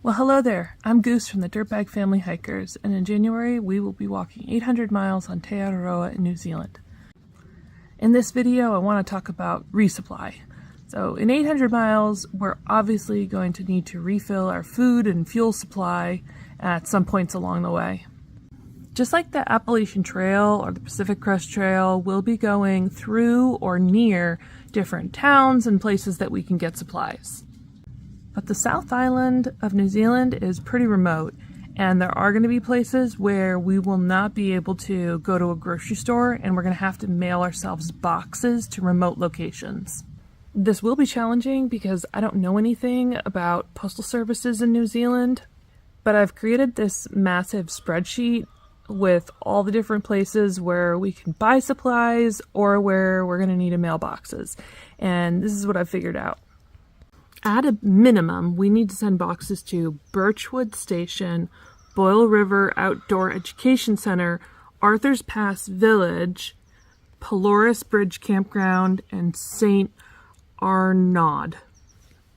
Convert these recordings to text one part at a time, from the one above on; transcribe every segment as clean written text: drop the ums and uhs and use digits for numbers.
Well, hello there. I'm Goose from the Dirtbag Family Hikers, and in January we will be walking 800 miles on Te Araroa in New Zealand. In this video, I want to talk about resupply. So in 800 miles, we're obviously going to need to refill our food and fuel supply at some points along the way. Just like the Appalachian Trail or the Pacific Crest Trail, we'll be going through or near different towns and places that we can get supplies. But the South Island of New Zealand is pretty remote, and there are going to be places where we will not be able to go to a grocery store, and we're going to have to mail ourselves boxes to remote locations. This will be challenging because I don't know anything about postal services in New Zealand, but I've created this massive spreadsheet with all the different places where we can buy supplies or where we're going to need to mail boxes, and this is what I've figured out. At a minimum, we need to send boxes to Birchwood Station, Boyle River Outdoor Education Center, Arthur's Pass Village, Polaris Bridge Campground, and St. Arnaud.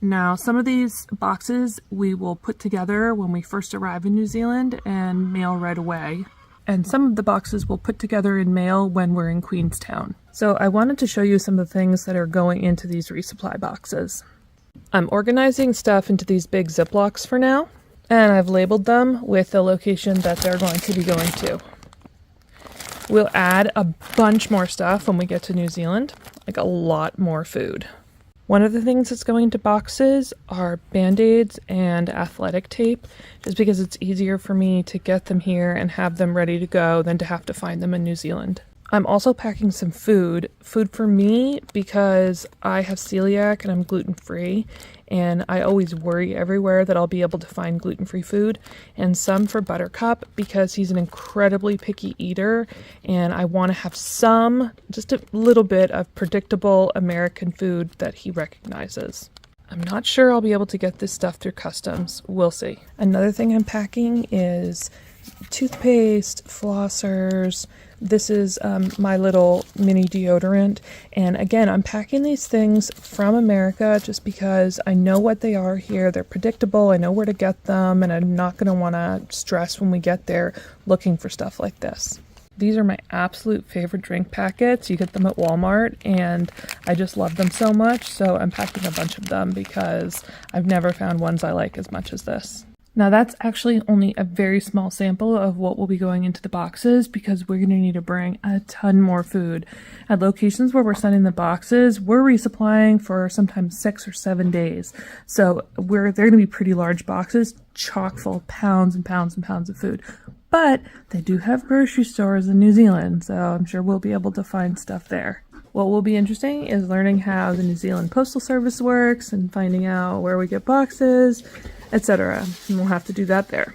Now, some of these boxes we will put together when we first arrive in New Zealand and mail right away. And some of the boxes we'll put together and mail when we're in Queenstown. So I wanted to show you some of the things that are going into these resupply boxes. I'm organizing stuff into these big Ziplocs for now, and I've labeled them with the location that they're going to be going to. We'll add a bunch more stuff when we get to New Zealand, like a lot more food. One of the things that's going into boxes are Band-Aids and athletic tape, just because it's easier for me to get them here and have them ready to go than to have to find them in New Zealand. I'm also packing some food for me because I have celiac and I'm gluten-free, and I always worry everywhere that I'll be able to find gluten-free food, and some for Buttercup because he's an incredibly picky eater and I want to have just a little bit of predictable American food that he recognizes. I'm not sure I'll be able to get this stuff through customs. We'll see. Another thing I'm packing is toothpaste, flossers. This is my little mini deodorant, and again, I'm packing these things from America just because I know what they are here. They're predictable, I know where to get them, and I'm not going to want to stress when we get there looking for stuff like this. These are my absolute favorite drink packets. You get them at Walmart, and I just love them so much, so I'm packing a bunch of them because I've never found ones I like as much as this. Now that's actually only a very small sample of what will be going into the boxes because we're going to need to bring a ton more food. At locations where we're sending the boxes, we're resupplying for sometimes 6 or 7 days. So they're going to be pretty large boxes, chock full of pounds and pounds and pounds of food. But they do have grocery stores in New Zealand, so I'm sure we'll be able to find stuff there. What will be interesting is learning how the New Zealand Postal Service works and finding out where we get boxes, etc. And we'll have to do that there.